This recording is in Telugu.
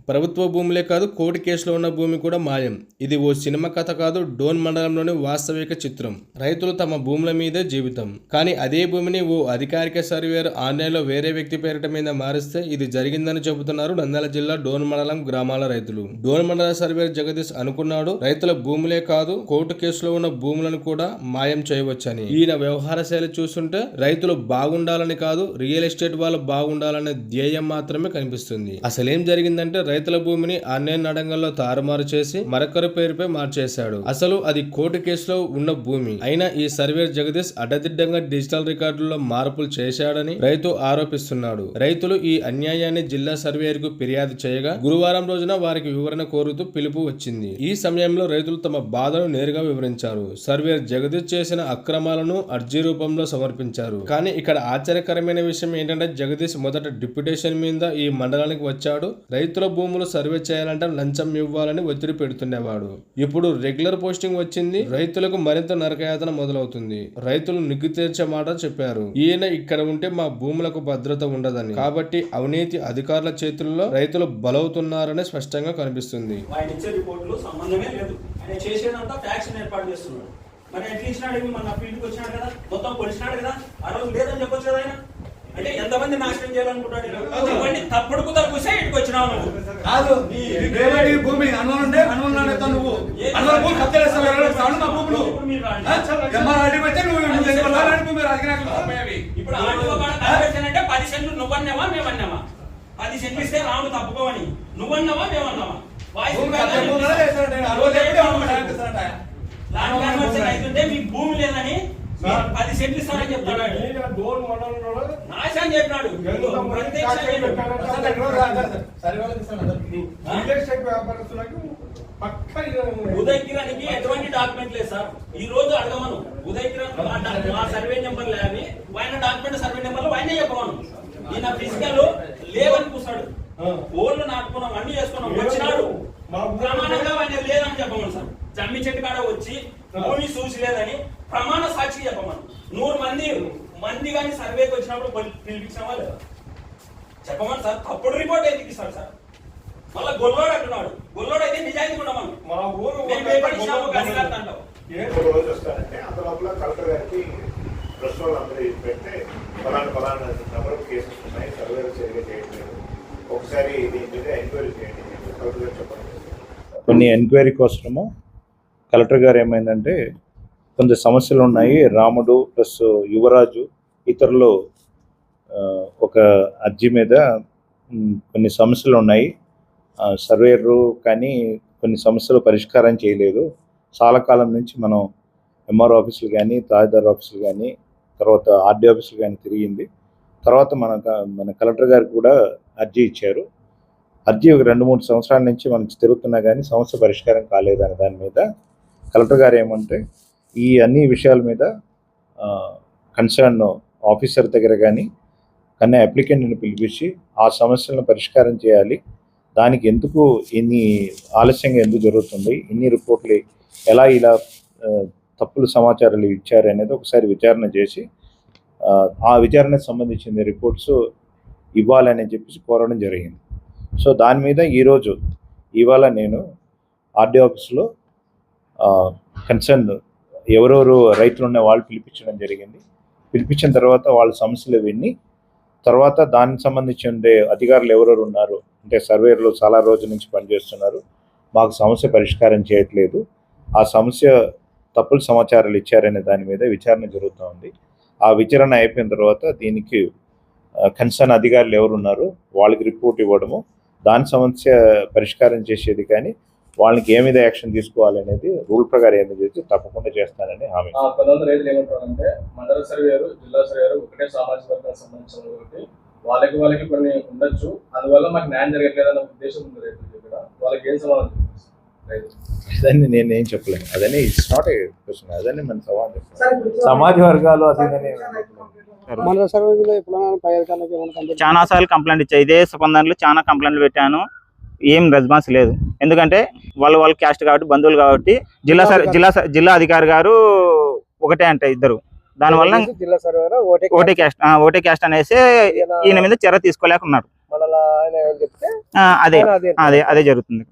ప్రభుత్వ భూములే కాదు, కోర్టు కేసులో ఉన్న భూమి కూడా మాయం. ఇది ఓ సినిమా కథ కాదు, డోన్ మండలంలోని వాస్తవిక చిత్రం. రైతులు తమ భూముల మీదే జీవితం. కానీ అదే భూమిని ఓ అధికారిక సర్వేయర్ ఆన్లైన్లో వేరే వ్యక్తి పేరిట మీద మారిస్తే ఇది జరిగిందని చెబుతున్నారు నంద్యాల జిల్లా డోన్ మండలం గ్రామాల రైతులు. డోన్ మండల సర్వేయర్ జగదీష్ అనుకున్నాడు, రైతుల భూములే కాదు, కోర్టు కేసులో ఉన్న భూములను కూడా మాయం చేయవచ్చని. ఈయన వ్యవహార శైలి చూస్తుంటే రైతులు బాగుండాలని కాదు, రియల్ ఎస్టేట్ వాళ్ళు బాగుండాలనే ధ్యేయం మాత్రమే కనిపిస్తుంది. అసలేం జరిగిందంటే రైతుల భూమిని ఆన్లైన్ అడంగంలో తారుమారు చేసి మరొకరి పేరుపై మార్చేశాడు. అసలు అది కోర్టు కేసులో ఉన్న భూమి. అయినా ఈ సర్వేయర్ జగదీష్ అడ్డదిడ్డంగా డిజిటల్ రికార్డుల్లో మార్పులు చేశాడని రైతు ఆరోపిస్తున్నాడు. రైతులు ఈ అన్యాయాన్ని జిల్లా సర్వేయర్ కు ఫిర్యాదు చేయగా గురువారం రోజున వారికి వివరణ కోరుతూ పిలుపు వచ్చింది. ఈ సమయంలో రైతులు తమ బాధను నేరుగా వివరించారు. సర్వేయర్ జగదీష్ చేసిన అక్రమాలను అర్జీ రూపంలో సమర్పించారు. కానీ ఇక్కడ ఆశ్చర్యకరమైన విషయం ఏంటంటే జగదీష్ మొదట డిప్యుటేషన్ మీద ఈ మండలానికి వచ్చాడు. రైతుల భూములు సర్వే చేయాలంటే లంచం ఇవ్వాలని ఒత్తిడి పెడుతుండేవాడు. ఇప్పుడు రెగ్యులర్ పోస్టింగ్ వచ్చింది. రైతులకు మరింత నరకయాతన మొదలవుతుంది. రైతులు నిగ్గు తీర్చే మాట చెప్పారు. ఈయన ఇక్కడ ఉంటే మా భూములకు భద్రత ఉండదని, కాబట్టి అవినీతి అధికారుల చేతుల్లో రైతులు బలవుతున్నారని స్పష్టంగా కనిపిస్తుంది. అంటే ఎంతమంది నాశనం చేయాలనుకుంటాడు? తప్పుడు కుదరు కూసే ఇటుకు వచ్చినావు నువ్వు. కాదు భూమి అనువుండే అనువులోనే నువ్వు భూమి ఇప్పుడు అంటే 10 సెంట్లు నువ్వన్నావా మేమన్నావా? 10 సెంట్లు ఇస్తే రాము తప్పుకోవని నువ్వన్నావా మేమన్నావా? అయితే మీకు భూమి లేదని 10 సెంట్లు ఇస్తానని చెప్తాడు. నాశనం చెప్పినాడు. ఉదయకిరానికి ఎటువంటి డాక్యుమెంట్ లేదు సార్. ఈ రోజు అడగమను. ఉదయకిరణ్ మా సర్వే నెంబర్ లేని ఆయన డాక్యుమెంట్ సర్వే నెంబర్లు ఆయనే చెప్పమను. ఈయన ఫిజికల్ లేవని కూర్చాడు. ఓళ్ళు నాటుకున్నాం, అన్ని చేసుకున్నాం, వచ్చినాడు ప్రమాణంగా ఆయన లేదని చెప్పమను సార్. జమ్మి చెట్టు కాడ వచ్చి భూమి చూసి లేదని ప్రమాణ సాక్షి చెప్పమను. 100 మంది కానీ సర్వేకి వచ్చినప్పుడు పిలిపించామా లేదా చెప్పమని సార్. తప్పుడు రిపోర్ట్ ఎందుకు ఇస్తాడు సార్? మళ్ళా గొల్లోడు అంటున్నాడు. గొల్లోడు అయితే నిజాయితీ ఉండమను. కొన్ని ఎంక్వైరీ కోసము కలెక్టర్ గారు ఏమైందంటే కొంత సమస్యలు ఉన్నాయి. రాముడు ప్లస్ యువరాజు ఇతరులు ఒక అర్జీ మీద కొన్ని సమస్యలు ఉన్నాయి. సర్వేయరు కానీ కొన్ని సమస్యలు పరిష్కారం చేయలేదు. చాలా కాలం నుంచి మనం ఎంఆర్ఓ ఆఫీసులు కానీ, తహసీల్దార్ ఆఫీసులు కానీ, తర్వాత ఆర్డీ ఆఫీసులు కానీ తిరిగింది. తర్వాత మన కలెక్టర్ గారికి కూడా అర్జీ ఇచ్చారు. అర్జీ ఒక 2-3 సంవత్సరాల నుంచి మనకి తిరుగుతున్నా కానీ సమస్య పరిష్కారం కాలేదని దాని మీద కలెక్టర్ గారు ఏమంటే ఈ అన్ని విషయాల మీద కన్సర్న్ ఆఫీసర్ దగ్గర కానీ అప్లికెంట్ని పిలిపించి ఆ సమస్యలను పరిష్కారం చేయాలి. దానికి ఎందుకు ఇన్ని ఆలస్యంగా ఎందుకు జరుగుతుంది, ఇన్ని రిపోర్ట్లు ఎలా ఇలా తప్పులు సమాచారాలు ఇచ్చారు అనేది ఒకసారి విచారణ చేసి ఆ విచారణకు సంబంధించిన రిపోర్ట్స్ ఇవ్వాలని చెప్పేసి కోరడం జరిగింది. సో దాని మీద ఇవాళ నేను ఆర్డీ ఆఫీస్లో కన్సర్న్ ఎవరెవరు రైతులు ఉన్న వాళ్ళు పిలిపించడం జరిగింది. పిలిపించిన తర్వాత వాళ్ళ సమస్యలు విని తర్వాత దానికి సంబంధించి అధికారులు ఎవరెవరు ఉన్నారు అంటే సర్వేయర్లు చాలా రోజుల నుంచి పనిచేస్తున్నారు, మాకు సమస్య పరిష్కారం చేయట్లేదు, ఆ సమస్య తప్పులు సమాచారాలు ఇచ్చారనే దాని మీద విచారణ జరుగుతూ ఉంది. ఆ విచారణ అయిపోయిన తర్వాత దీనికి కన్సర్న్ అధికారులు ఎవరున్నారు వాళ్ళకి రిపోర్ట్ ఇవ్వడము, దాని సమస్య పరిష్కారం చేసేది కానీ వాళ్ళకి ఏ మీద యాక్షన్ తీసుకోవాలనేది రూల్ ప్రకారం ఏమి చేసి తప్పకుండా చేస్తానని హామీ. కొంతమంది రైతులు ఏమంటారంటే మండల సర్వేయర్, జిల్లా సర్వేయర్ ఒకటే సామాజిక వర్గానికి సంబంధించిన కాబట్టి వాళ్ళకి కొన్ని ఉండొచ్చు, అందువల్ల మాకు న్యాయం జరగట్లేదన్న ఉద్దేశం ఉంది రైతులు చెప్పడం. వాళ్ళకి ఏం సమాధానం అదని నేనేం చెప్పలేను. అదని ఇట్స్ నాట్ ఏ క్వశ్చన్. అదని మన సమాజ వర్గాలు అదేదని చాలా సార్లు కంప్లైంట్ ఇచ్చాయి. ఇదే స్పందనలు చాలా కంప్లైంట్లు పెట్టాను, ఏం రెస్పాన్స్ లేదు. ఎందుకంటే వాళ్ళు క్యాస్ట్ కాబట్టి, బంధువులు కాబట్టి జిల్లా అధికారి గారు ఒకటే అంటే ఇద్దరు, దానివల్ల ఓటే క్యాస్ట్ అనేసి ఈయన మీద చర్య తీసుకోలేకున్నాడు. మండల ఆయన చెప్తే అదే ఆయన అదే అదే అదే జరుగుతుంది.